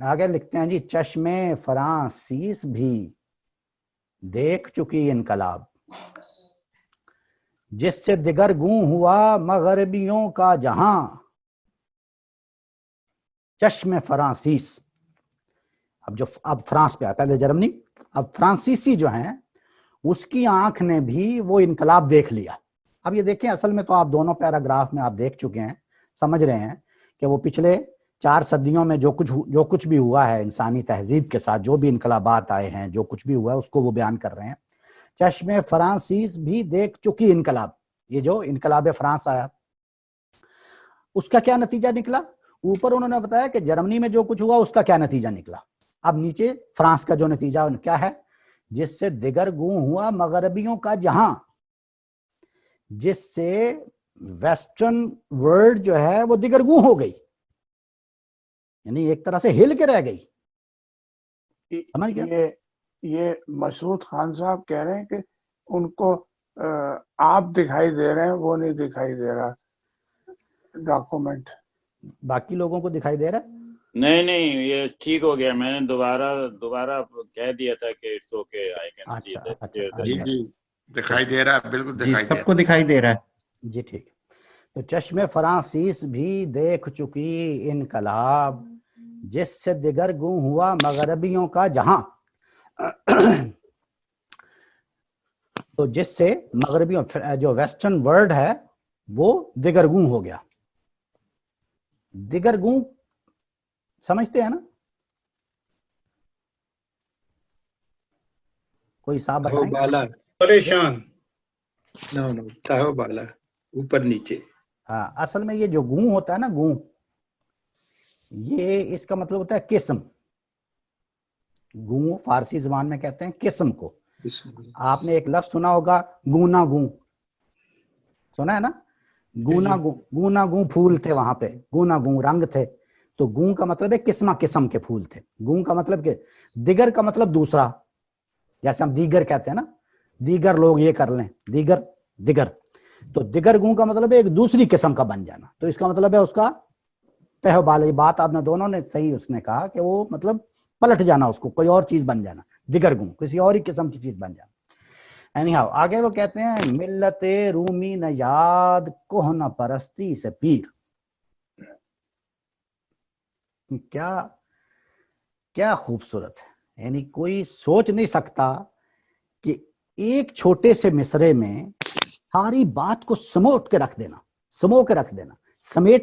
آگے لکھتے ہیں جی، چشمے فرانسیس بھی دیکھ چکی انقلاب، جس سے دیگر گوں ہوا مغربیوں کا جہاں. چشم فرانسیس، اب فرانس پہ آیا، پہلے جرمنی، اب فرانسیسی جو ہیں اس کی آنکھ نے بھی وہ انقلاب دیکھ لیا. اب یہ دیکھیں، اصل میں تو آپ دونوں پیراگراف میں آپ دیکھ چکے ہیں، سمجھ رہے ہیں کہ وہ پچھلے 4 صدیوں میں جو کچھ بھی ہوا ہے انسانی تہذیب کے ساتھ، جو بھی انقلابات آئے ہیں، جو کچھ بھی ہوا ہے، اس کو وہ بیان کر رہے ہیں. چشم فرانسیس بھی دیکھ چکی انقلاب، یہ جو انقلاب فرانس آیا اس کا کیا نتیجہ نکلا. اوپر انہوں نے بتایا کہ جرمنی میں جو کچھ ہوا اس کا کیا نتیجہ نکلا. اب نیچے فرانس کا جو نتیجہ کیا ہے، جس سے دیگر گوں ہوا مغربیوں کا جہاں، جس سے ویسٹرن ورلڈ جو ہے وہ دیگر گوں ہو گئی، یعنی ایک طرح سے ہل کے رہ گئی. سمجھ گیا؟ یہ مسعود خان صاحب کہہ رہے ہیں کہ ان کو آپ دکھائی دے رہے ہیں، وہ نہیں دکھائی دے رہا ڈاکومنٹ. باقی لوگوں کو دکھائی دے رہا ہے؟ نہیں، یہ ٹھیک ہو گیا. میں نے دوبارہ کہہ دیا تھا کہ it's okay, I can see that. جی دکھائی دے رہا ہے، بالکل جی سب کو دکھائی دے رہا ہے جی. ٹھیک. تو چشم فرانسیس بھی دیکھ چکی انقلاب، جس سے دیگر گوں ہوا مغربیوں کا جہاں. تو جس سے مغربیوں جو ویسٹرن ورلڈ ہے وہ دیگر گوں ہو گیا. دیگر گوں سمجھتے ہیں نا؟ کوئی صاحب بتائیں. بالا پریشان، تاہو بالا، اوپر نیچے. ہاں، اصل میں یہ جو گوں ہوتا ہے نا، گوں، یہ اس کا مطلب ہوتا ہے قسم. گوں فارسی زبان میں کہتے ہیں قسم کو. آپ نے ایک لفظ سنا ہوگا گونا گوں، سنا ہے نا؟ گونا گوں پھول تھے وہاں پہ، گونا گوں رنگ تھے. تو گوں کا مطلب ہے قسم قسم کے پھول تھے. گوں کا مطلب کہ دیگر کا مطلب دوسرا، جیسے ہم دیگر کہتے ہیں نا، دیگر لوگ یہ کر لیں، دیگر. تو دیگر گوں کا مطلب ہے ایک دوسری قسم کا بن جانا. تو اس کا مطلب ہے اس کا تہو بالا. بات آپ نے دونوں نے صحیح اس نے کہا کہ وہ مطلب پلٹ جانا، اس کو کوئی اور چیز بن جانا. دیگر گوں کسی اور ہی قسم کی چیز بن جانا. اینی ہاؤ، آگے وہ کہتے ہیں ملت رومی نہ یاد کوہ نہ پرستی سے پیر. کیا خوبصورت ہے. یعنی کوئی سوچ نہیں سکتا کہ ایک چھوٹے سے مصرے میں ساری بات کو سمیٹ کے رکھ دینا، سمیٹ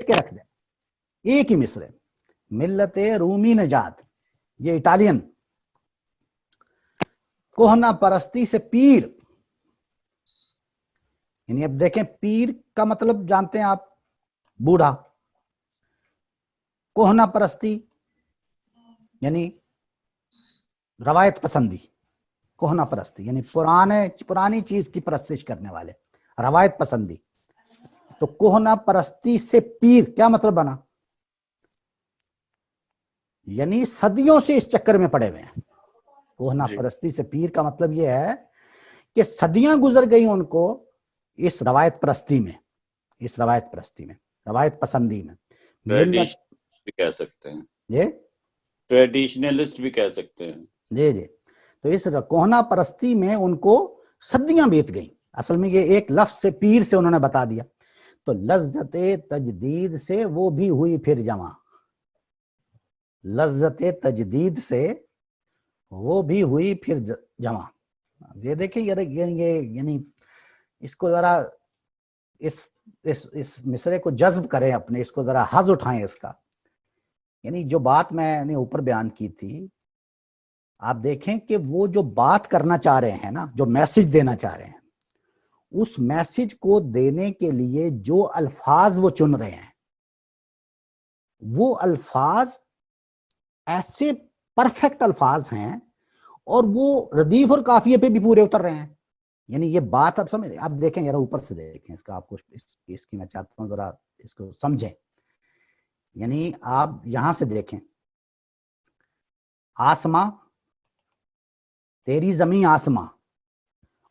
کے رکھ دینا ایک ہی مصرے. ملت رومی نجات، یہ اٹالین. کوہنا پرستی سے پیر، یعنی اب دیکھیں پیر کا مطلب جانتے ہیں آپ، بوڑھا. کوہنا پرستی یعنی روایت پسندی. کوہنا پرستی یعنی پرانی چیز کی پرستش کرنے والے، روایت پسندی. تو کوہنا پرستی سے پیر کیا مطلب بنا؟ یعنی صدیوں سے اس چکر میں پڑے ہوئے ہیں. کوہنا پرستی سے پیر کا مطلب یہ ہے کہ صدیاں گزر گئی ان کو اس روایت پرستی میں، روایت پسندی میں. بھی کہہ سکتے ہیں، یہ ٹریڈیشنلسٹ بھی کہہ سکتے ہیں. جی. تو اس کوہنا پرستی میں ان کو صدیاں بیت گئیں. اصل میں یہ ایک لفظ سے پیر سے انہوں نے بتا دیا. تو لذت تجدید سے وہ بھی ہوئی پھر جمع. لذت تجدید سے وہ بھی ہوئی پھر جمع. یہ دیکھیں یعنی اس کو ذرا اس مصرے کو جذب کریں اپنے، اس کو ذرا حظ اٹھائیں اس کا. یعنی جو بات میں نے اوپر بیان کی تھی، آپ دیکھیں کہ وہ جو بات کرنا چاہ رہے ہیں نا، جو میسج دینا چاہ رہے ہیں، اس میسج کو دینے کے لیے جو الفاظ وہ چن رہے ہیں، وہ الفاظ ایسے پرفیکٹ الفاظ ہیں اور وہ ردیف اور قافیے پہ بھی پورے اتر رہے ہیں. یعنی یہ بات آپ سمجھ، آپ دیکھیں ذرا اوپر سے دیکھیں اس کا، آپ کو اس کی میں چاہتا ہوں ذرا اس کو سمجھیں. یعنی آپ یہاں سے دیکھیں، آسماں، تیری زمین آسماں،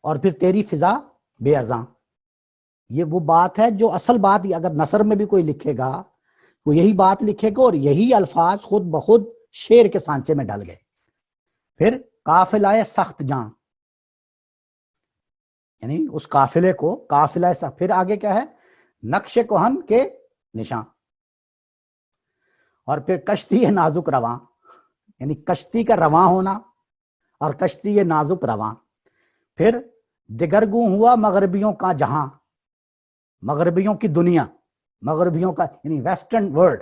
اور پھر تیری فضا بے ازاں. یہ وہ بات ہے جو اصل بات، اگر نثر میں بھی کوئی لکھے گا وہ یہی بات لکھے گا، اور یہی الفاظ خود بخود شیر کے سانچے میں ڈل گئے. پھر قافلہ سخت جاں, یعنی اس قافلے کو قافلہ سخت. پھر آگے کیا ہے؟ نقش کہن کے نشان. اور پھر کشتی نازک رواں, یعنی کشتی کا رواں ہونا اور کشتی نازک رواں. پھر دگرگوں ہوا مغربیوں کا جہاں, مغربیوں کی دنیا, مغربیوں کا یعنی ویسٹرن ورلڈ.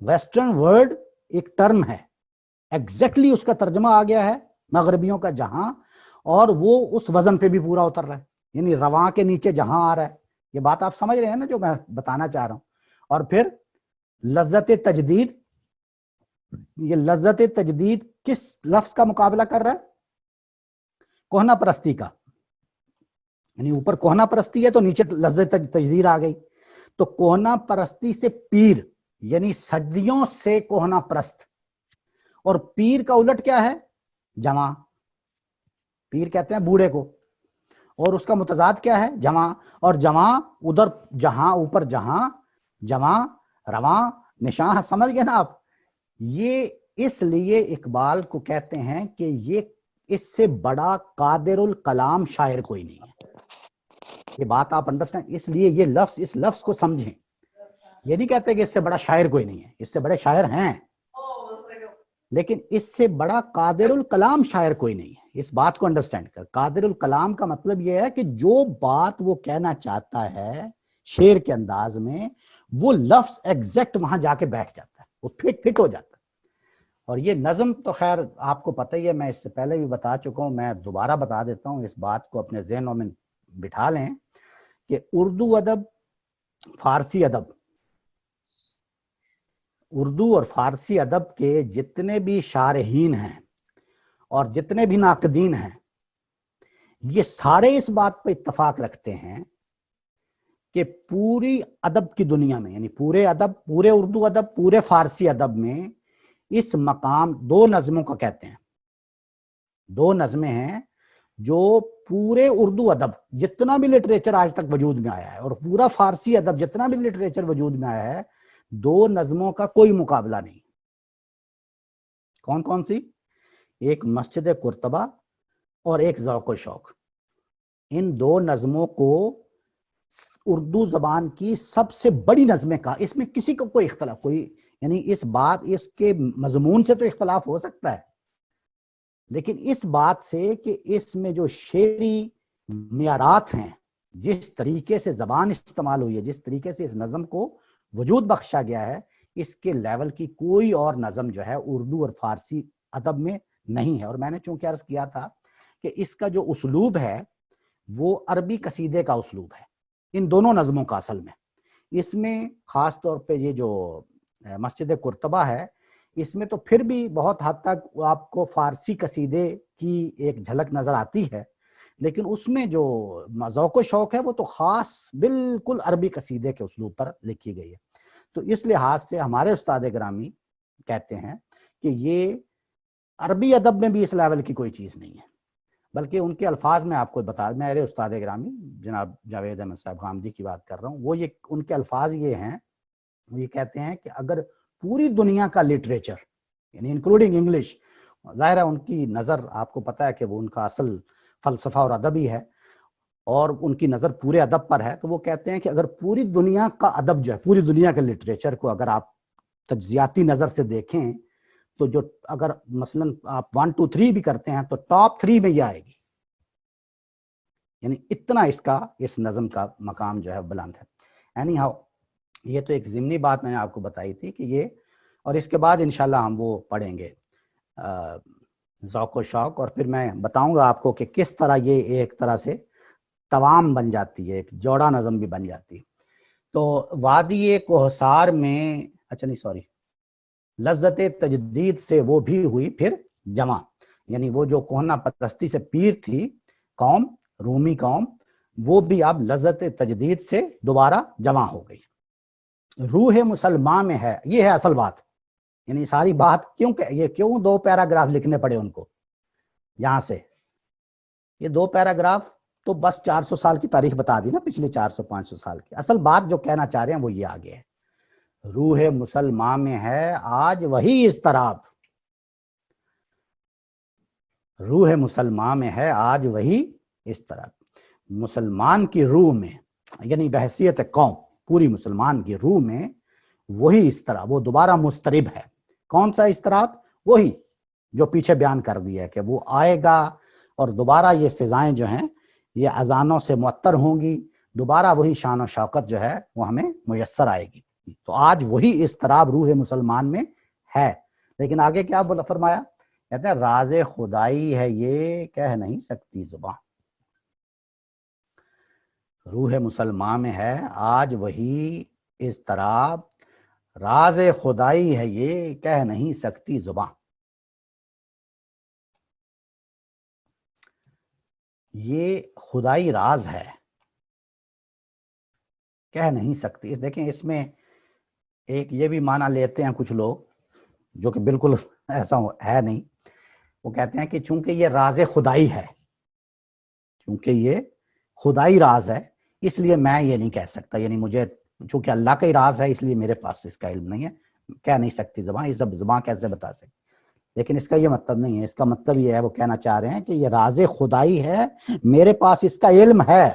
ویسٹرن ورلڈ ایک ٹرم ہے, ایگزیکٹلی اس کا ترجمہ آ گیا ہے مغربیوں کا جہاں, اور وہ اس وزن پہ بھی پورا اتر رہا ہے, یعنی رواں کے نیچے جہاں آ رہا ہے. یہ بات آپ سمجھ رہے ہیں نا جو میں بتانا چاہ رہا ہوں. اور پھر لذت تجدید, یہ لذت تجدید کس لفظ کا مقابلہ کر رہا ہے؟ کوہنا پرستی کا. یعنی اوپر کوہنا پرستی ہے تو نیچے لذت تجدید آ گئی. تو کوہنا پرستی سے پیر, یعنی صدیوں سے کوہنا پرست, اور پیر کا الٹ کیا ہے؟ جمع. پیر کہتے ہیں بوڑھے کو, اور اس کا متضاد کیا ہے؟ جمع. اور جمع ادھر جہاں, اوپر جہاں, جمع رواں نشان. سمجھ گئے نا آپ؟ یہ اس لیے اقبال کو کہتے ہیں کہ یہ اس سے بڑا قادر الکلام شاعر کوئی نہیں ہے. یہ بات آپ انڈرسٹینڈ, اس لیے یہ لفظ, اس لفظ کو سمجھیں. یہ نہیں کہتے کہ اس سے بڑا شاعر کوئی نہیں ہے, اس سے بڑے شاعر ہیں, لیکن اس سے بڑا قادر الکلام شاعر کوئی نہیں ہے. اس بات کو انڈرسٹینڈ کر. قادر الکلام کا مطلب یہ ہے کہ جو بات وہ کہنا چاہتا ہے شعر کے انداز میں, وہ لفظ ایگزیکٹ وہاں جا کے بیٹھ جاتا ہے, وہ فٹ ہو جاتا ہے. اور یہ نظم تو خیر آپ کو پتہ ہی ہے, میں اس سے پہلے بھی بتا چکا ہوں, میں دوبارہ بتا دیتا ہوں. اس بات کو اپنے ذہنوں میں بٹھا لیں کہ اردو ادب, فارسی ادب, اردو اور فارسی ادب کے جتنے بھی شارحین ہیں اور جتنے بھی ناقدین ہیں, یہ سارے اس بات پہ اتفاق رکھتے ہیں کہ پوری ادب کی دنیا میں, یعنی پورے ادب, پورے اردو ادب, پورے فارسی ادب میں اس مقام دو نظموں کا کہتے ہیں. دو نظمیں ہیں جو پورے اردو ادب جتنا بھی لٹریچر آج تک وجود میں آیا ہے, اور پورا فارسی ادب جتنا بھی لٹریچر وجود میں آیا ہے, دو نظموں کا کوئی مقابلہ نہیں. کون کون سی؟ ایک مسجد قرطبہ اور ایک ذوق و شوق. ان دو نظموں کو اردو زبان کی سب سے بڑی نظمیں کا, اس میں کسی کو کوئی اختلاف, کوئی یعنی اس بات, اس کے مضمون سے تو اختلاف ہو سکتا ہے, لیکن اس بات سے کہ اس میں جو شعری معیارات ہیں, جس طریقے سے زبان استعمال ہوئی ہے, جس طریقے سے اس نظم کو وجود بخشا گیا ہے, اس کے لیول کی کوئی اور نظم جو ہے اردو اور فارسی ادب میں نہیں ہے. اور میں نے چونکہ عرض کیا تھا کہ اس کا جو اسلوب ہے وہ عربی قصیدے کا اسلوب ہے, ان دونوں نظموں کا. اصل میں اس میں خاص طور پہ یہ جو مسجد قرطبہ ہے, اس میں تو پھر بھی بہت حد تک آپ کو فارسی قصیدے کی ایک جھلک نظر آتی ہے, لیکن اس میں جو ذوق و شوق ہے وہ تو خاص بالکل عربی قصیدے کے اسلوب پر لکھی گئی ہے. تو اس لحاظ سے ہمارے استاد گرامی کہتے ہیں کہ یہ عربی ادب میں بھی اس لیول کی کوئی چیز نہیں ہے, بلکہ ان کے الفاظ میں آپ کو بتا, میرے استاد گرامی جناب جاوید احمد صاحب غامدی کی بات کر رہا ہوں, وہ یہ ان کے الفاظ یہ ہیں, وہ یہ کہتے ہیں کہ اگر پوری دنیا کا لٹریچر یعنی انکلوڈنگ انگلش, ظاہر ہے ان کی نظر آپ کو پتہ ہے کہ وہ ان کا اصل فلسفہ اور ادب ہی ہے, اور ان کی نظر پورے ادب پر ہے, تو وہ کہتے ہیں کہ اگر پوری دنیا کا ادب جو ہے, پوری دنیا کے لٹریچر کو اگر آپ تجزیاتی نظر سے دیکھیں تو جو اگر مثلا آپ 1 2 3 بھی کرتے ہیں تو ٹاپ 3 میں یہ آئے گی. یعنی اتنا اس کا, اس نظم کا مقام جو ہے بلند ہے. اینی ہاؤ, یہ تو ایک ضمنی بات میں نے آپ کو بتائی تھی کہ یہ, اور اس کے بعد انشاءاللہ ہم وہ پڑھیں گے ذوق و شوق, اور پھر میں بتاؤں گا آپ کو کہ کس طرح یہ ایک طرح سے توام بن جاتی ہے, ایک جوڑا نظم بھی بن جاتی ہے. تو وادی کوہسار میں, اچھا نہیں سوری, لذت تجدید سے وہ بھی ہوئی پھر جمع, یعنی وہ جو کوہنا پرستی سے پیر تھی قوم, رومی قوم, وہ بھی اب لذت تجدید سے دوبارہ جمع ہو گئی. روح مسلمان میں ہے, یہ ہے اصل بات. یعنی ساری بات کیوں کہ یہ کیوں 2 پیراگراف لکھنے پڑے ان کو یہاں سے, یہ 2 پیراگراف تو بس 400 سال کی تاریخ بتا دی نا, پچھلے 400-500 سال کی. اصل بات جو کہنا چاہ رہے ہیں وہ یہ آگے ہے, روح مسلمان میں ہے آج وہی اضطراب, روح مسلمان میں ہے آج وہی اس طرح. مسلمان کی روح میں یعنی بحیثیت قوم پوری مسلمان کی روح میں وہی اس طرح وہ دوبارہ مضطرب ہے. کون سا اضطراب؟ وہی جو پیچھے بیان کر دیا ہے کہ وہ آئے گا اور دوبارہ یہ فضائیں جو ہیں یہ اذانوں سے معطر ہوں گی, دوبارہ وہی شان و شوکت جو ہے وہ ہمیں میسر آئے گی. تو آج وہی اضطراب روح مسلمان میں ہے. لیکن آگے کیا فرمایا؟ کہتے ہیں راز خدائی ہے یہ کہہ نہیں سکتی زباں. روح مسلمان میں ہے آج وہی اضطراب, راز خدائی ہے یہ کہہ نہیں سکتی زباں. یہ خدائی راز ہے, کہہ نہیں سکتی. دیکھیں اس میں ایک یہ بھی معنی لیتے ہیں کچھ لوگ جو کہ بالکل ایسا ہے نہیں. وہ کہتے ہیں کہ چونکہ یہ راز خدائی ہے, چونکہ یہ خدائی راز ہے اس لیے میں یہ نہیں کہہ سکتا, یعنی مجھے چونکہ اللہ کا ہی راز ہے اس لیے میرے پاس اس کا علم نہیں ہے, کہہ نہیں سکتی زبان. یہ سب زبان کیسے بتا سکتی؟ لیکن اس کا یہ مطلب نہیں ہے. اس کا مطلب یہ ہے, وہ کہنا چاہ رہے ہیں کہ یہ راز خدائی ہے, میرے پاس اس کا علم ہے,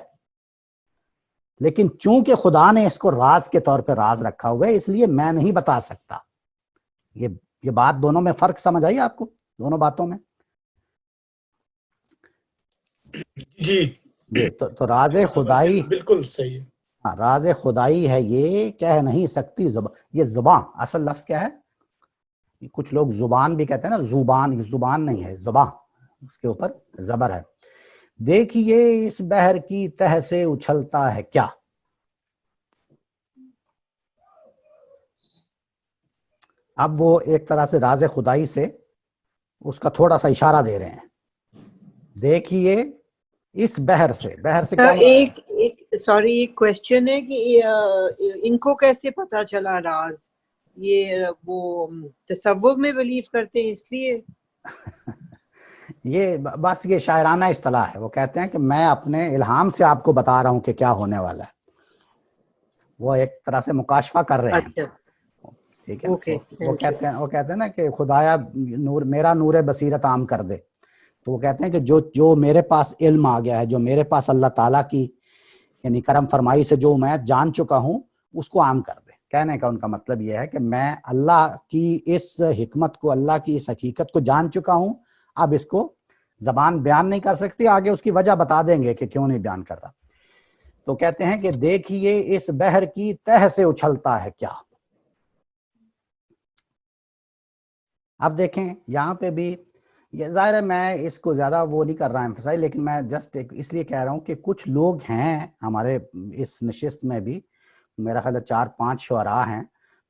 لیکن چونکہ خدا نے اس کو راز کے طور پہ راز رکھا ہوا ہے اس لیے میں نہیں بتا سکتا. یہ بات دونوں میں فرق سمجھ آئی آپ کو؟ دونوں باتوں میں جی تو راز خدائی بالکل صحیح ہے. ہاں, راز خدائی ہے یہ کہہ نہیں سکتی زبان. یہ زبان اصل لفظ کیا ہے؟ کچھ لوگ زبان بھی کہتے ہیں نا, زبان, زبان نہیں ہے زبان, اس کے اوپر زبر ہے. دیکھیے اس بحر کی تہ سے اچھلتا ہے کیا. اب وہ ایک طرح سے راز خدائی سے اس کا تھوڑا سا اشارہ دے رہے ہیں. دیکھیے اس بحر سے کیا سوری ایک کوشچن ہے کہ ان کو کیسے پتا چلا راز؟ یہ وہ تصوف میں بلیو کرتے ہیں اس لیے یہ بس یہ شاعرانہ اصطلاح ہے. وہ کہتے ہیں کہ میں اپنے الہام سے آپ کو بتا رہا ہوں کہ کیا ہونے والا ہے. وہ ایک طرح سے مکاشفہ کر رہے ہیں. ٹھیک ہے, وہ کہتے ہیں نا کہ خدایا نور میرا نور بصیرت عام کر دے. تو وہ کہتے ہیں کہ جو میرے پاس علم آ گیا ہے, جو میرے پاس اللہ تعالیٰ کی یعنی کرم فرمائی سے جو میں جان چکا ہوں اس کو عام کر دے. کہنے کا ان کا مطلب یہ ہے کہ میں اللہ کی اس حکمت کو, اللہ کی اس حقیقت کو جان چکا ہوں, اب اس کو زبان بیان نہیں کر سکتی, آگے اس کی وجہ بتا دیں گے کہ کیوں نہیں بیان کر رہا. تو کہتے ہیں کہ دیکھیے اس بحر کی تہ سے اچھلتا ہے کیا. اب دیکھیں یہاں پہ بھی یہ ظاہر ہے میں اس کو زیادہ وہ نہیں کر رہا ایمفسائز, لیکن میں جسٹ اس لیے کہہ رہا ہوں کہ کچھ لوگ ہیں ہمارے اس نشست میں بھی, میرا خیال ہے 4-5 شعراء ہیں,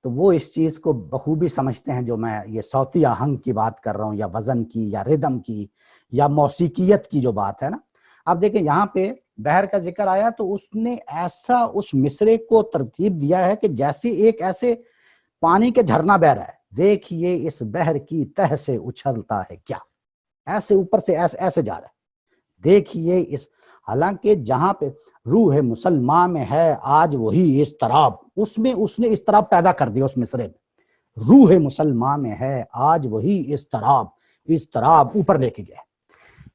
تو وہ اس چیز کو بخوبی سمجھتے ہیں جو میں یہ صوتی آہنگ کی بات کر رہا ہوں, یا وزن کی, یا ردم کی, یا موسیقیت کی جو بات ہے نا. اب دیکھیں یہاں پہ بحر کا ذکر آیا تو اس نے ایسا اس مصرے کو ترتیب دیا ہے کہ جیسے ایک ایسے پانی کے جھرنا بہ رہا ہے. دیکھیے اس بحر کی تہ سے اچھلتا ہے کیا, ایسے اوپر سے ایسے جا رہا ہے. دیکھیے اس, حالانکہ جہاں پہ روح مسلمان میں ہے آج وہی اضطراب, اس میں اس نے اضطراب پیدا کر دیا اس مصرے میں. روح مسلمان میں ہے آج وہی اضطراب اوپر لے کے گیا.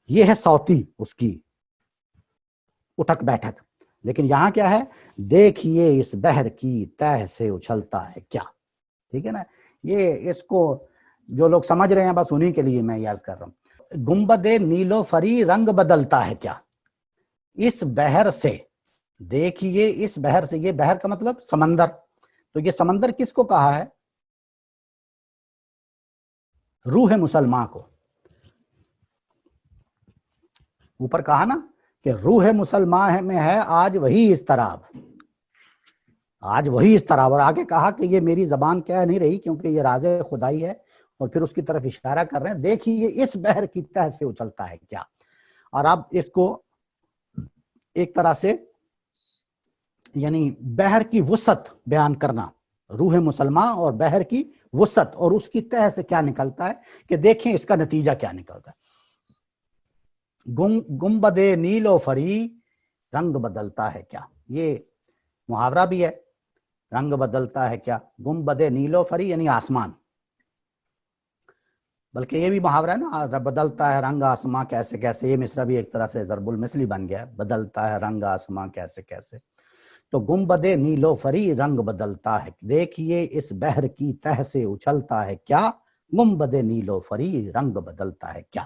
یہ ہے صوتی اس کی اٹھک بیٹھک. لیکن یہاں کیا ہے؟ دیکھیے اس بحر کی تہ سے اچھلتا ہے کیا. ٹھیک ہے نا, یہ اس کو جو لوگ سمجھ رہے ہیں بس انہی کے لیے میں یاد کر رہا ہوں. گنبد نیلو فری رنگ بدلتا ہے کیا. اس بحر سے, دیکھیے اس بحر سے, یہ بحر کا مطلب سمندر. تو یہ سمندر کس کو کہا ہے؟ روح مسلمان کو. اوپر کہا نا کہ روح مسلمان میں ہے آج وہی اضطراب, آج وہی اضطراب. اور آگے کہا کہ یہ میری زبان کہہ نہیں رہی کیونکہ یہ راز خدائی ہے, اور پھر اس کی طرف اشارہ کر رہے ہیں دیکھیے اس بحر کی تہ سے اچھلتا ہے کیا. اور اب اس کو ایک طرح سے یعنی بحر کی وسعت بیان کرنا, روح مسلمان اور بحر کی وسعت, اور اس کی تہ سے کیا نکلتا ہے کہ دیکھیں اس کا نتیجہ کیا نکلتا ہے. گنبد نیل و فری رنگ بدلتا ہے کیا. یہ محاورہ بھی ہے, رنگ بدلتا ہے کیا. گنبد نیل و فری یعنی آسمان, بلکہ یہ بھی محاورہ ہے نا، بدلتا ہے رنگ آسماں کیسے کیسے، یہ مصرع بھی ایک طرح سے ضرب المثلی بن گیا، بدلتا ہے رنگ آسماں کیسے کیسے، تو گنبد نیلو فری رنگ بدلتا ہے، دیکھیے اس بحر کی تہ سے اچھلتا ہے کیا، گنبد نیلو فری رنگ بدلتا ہے کیا۔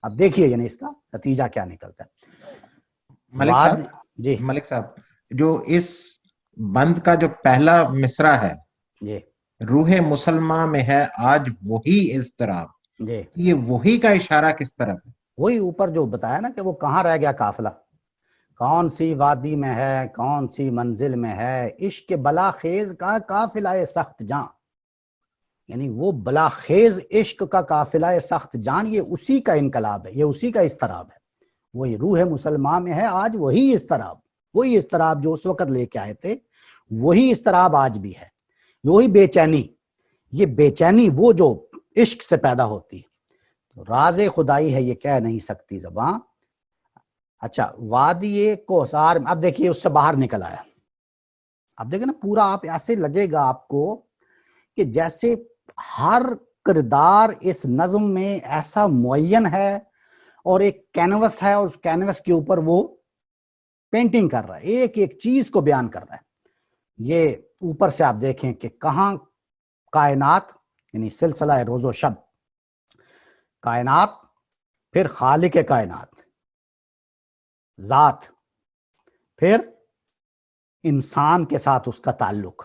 اب دیکھیے یعنی اس کا نتیجہ کیا نکلتا ہے۔ ملک صاحب، جی ملک صاحب، جو اس بند کا جو پہلا مصرع ہے، جی روح مسلمہ میں ہے آج وہی اضطراب، جی یہ وہی کا اشارہ کس طرف ہے؟ وہی اوپر جو بتایا نا کہ وہ کہاں رہ گیا قافلہ، کون سی وادی میں ہے، کون سی منزل میں ہے، عشق بلا خیز کا قافلہ سخت جاں، یعنی وہ بلا خیز عشق کا قافلہ سخت جان، یہ اسی کا انقلاب ہے، یہ اسی کا اضطراب ہے، وہی روح مسلمہ میں ہے آج وہی اضطراب، وہی اضطراب جو اس وقت لے کے آئے تھے وہی اضطراب آج بھی ہے، وہی بے چینی، یہ بے چینی وہ جو عشق سے پیدا ہوتی ہے، راز خدائی ہے یہ کہہ نہیں سکتی زباں۔ اچھا، وادی کوثار، اب دیکھیے اس سے باہر نکل آیا، اب دیکھیں نا پورا آپ ایسے لگے گا آپ کو کہ جیسے ہر کردار اس نظم میں ایسا معین ہے اور ایک کینوس ہے، اس کینوس کے اوپر وہ پینٹنگ کر رہا ہے، ایک ایک چیز کو بیان کر رہا ہے۔ یہ اوپر سے آپ دیکھیں کہ کہاں کائنات، یعنی سلسلہ روز و شب، کائنات، پھر خالق کائنات ذات، پھر انسان کے ساتھ اس کا تعلق،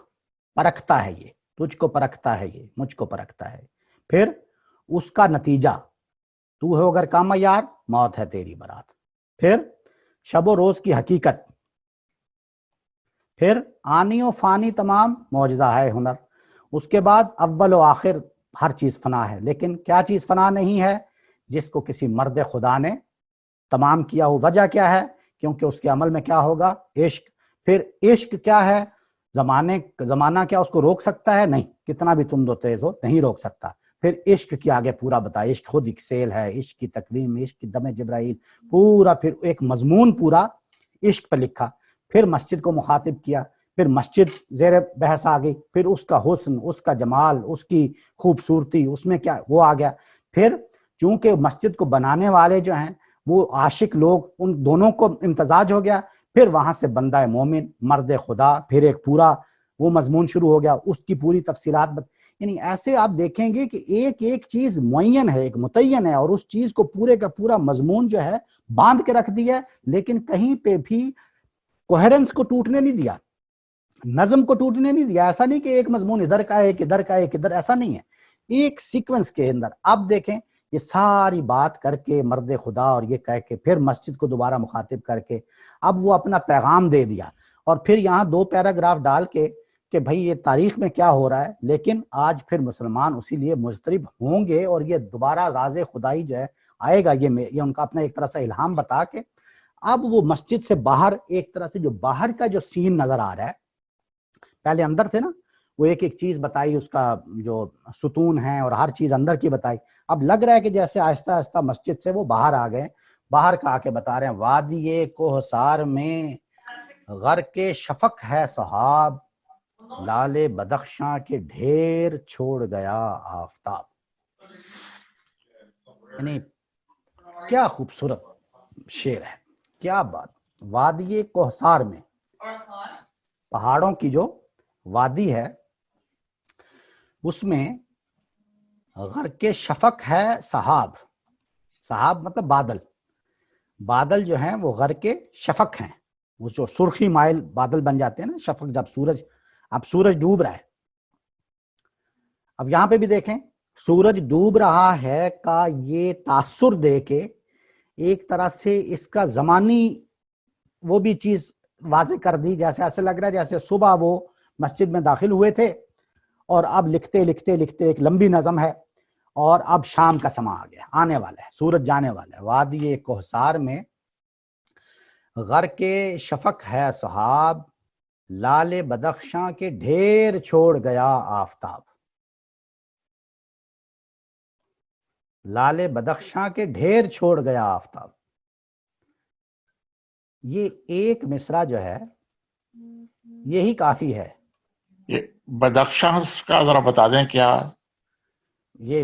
پرکھتا ہے یہ، تجھ کو پرکھتا ہے یہ، مجھ کو پرکھتا ہے، پھر اس کا نتیجہ، تو ہو اگر کام یار موت ہے تیری برات، پھر شب و روز کی حقیقت، پھر آنی و فانی تمام معجزہ ہے ہنر، اس کے بعد اول و آخر ہر چیز فنا ہے، لیکن کیا چیز فنا نہیں ہے؟ جس کو کسی مرد خدا نے تمام کیا ہو۔ وجہ کیا ہے؟ کیونکہ اس کے عمل میں کیا ہوگا؟ عشق۔ پھر عشق کیا ہے؟ زمانہ کیا اس کو روک سکتا ہے؟ نہیں، کتنا بھی تند و تیز ہو نہیں روک سکتا۔ پھر عشق کی آگے پورا بتایا، عشق خود ایک سیل ہے، عشق کی تکریم، عشق کی دم جبرائیل، پورا پھر ایک مضمون پورا عشق پہ لکھا۔ پھر مسجد کو مخاطب کیا، پھر مسجد زیر بحث آ گئی، پھر اس کا حسن، اس کا جمال، اس کی خوبصورتی، اس میں کیا وہ آ گیا۔ پھر چونکہ مسجد کو بنانے والے جو ہیں وہ عاشق لوگ، ان دونوں کو امتزاج ہو گیا، پھر وہاں سے بندہ مومن، مرد خدا، پھر ایک پورا وہ مضمون شروع ہو گیا، اس کی پوری تفصیلات یعنی ایسے آپ دیکھیں گے کہ ایک ایک چیز معین ہے، ایک متعین ہے، اور اس چیز کو پورے کا پورا مضمون جو ہے باندھ کے رکھ دیا، لیکن کہیں پہ بھی کوہرنس کو ٹوٹنے نہیں دیا، نظم کو ٹوٹنے نہیں دیا۔ ایسا نہیں کہ ایک مضمون ادھر کا ہے، ایک ادھر کا ہے، ایک ادھر، ایسا نہیں ہے، ایک سیکوینس کے اندر۔ اب دیکھیں یہ ساری بات کر کے مرد خدا، اور یہ کہہ کے پھر مسجد کو دوبارہ مخاطب کر کے اب وہ اپنا پیغام دے دیا، اور پھر یہاں 2 پیراگراف ڈال کے کہ بھائی یہ تاریخ میں کیا ہو رہا ہے، لیکن آج پھر مسلمان اسی لیے مضطرب ہوں گے، اور یہ دوبارہ راز خدائی جو ہے آئے گا، یہ ان کا اپنا ایک طرح سے الہام بتا کے اب وہ مسجد سے باہر ایک طرح سے جو باہر کا جو سین نظر آ رہا ہے، پہلے اندر تھے نا، وہ ایک ایک چیز بتائی، اس کا جو ستون ہے اور ہر چیز اندر کی بتائی، اب لگ رہا ہے کہ جیسے آہستہ آہستہ مسجد سے وہ باہر آ گئے، باہر کا آ کے بتا رہے ہیں وادی کوہسار میں غرق شفق ہے سحاب، لال بدخشاں کے ڈھیر چھوڑ گیا آفتاب۔ یعنی کیا خوبصورت شعر ہے، کیا بات۔ وادی کوہسار میں، پہاڑوں کی جو وادی ہے اس میں غرق شفق ہے سحاب، سحاب مطلب بادل، بادل جو ہیں وہ غرق شفق ہیں، وہ جو سرخی مائل بادل بن جاتے ہیں نا شفق، جب اب سورج ڈوب رہا ہے، اب یہاں پہ بھی دیکھیں سورج ڈوب رہا ہے کا یہ تاثر دے کے ایک طرح سے اس کا زمانی وہ بھی چیز واضح کر دی، جیسے ایسے لگ رہا ہے جیسے صبح وہ مسجد میں داخل ہوئے تھے اور اب لکھتے لکھتے لکھتے ایک لمبی نظم ہے، اور اب شام کا سما آ گیا، آنے والا ہے، سورج جانے والا ہے۔ وادی کوہسار میں غرق شفق ہے سحاب، لال بدخشاں کے ڈھیر چھوڑ گیا آفتاب، لال بدخشاں کے ڈھیر چھوڑ گیا آفتاب۔ یہ ایک مصرع جو ہے یہی کافی ہے۔ یہ بدخشاں کا ذرا بتا دیں کیا؟ یہ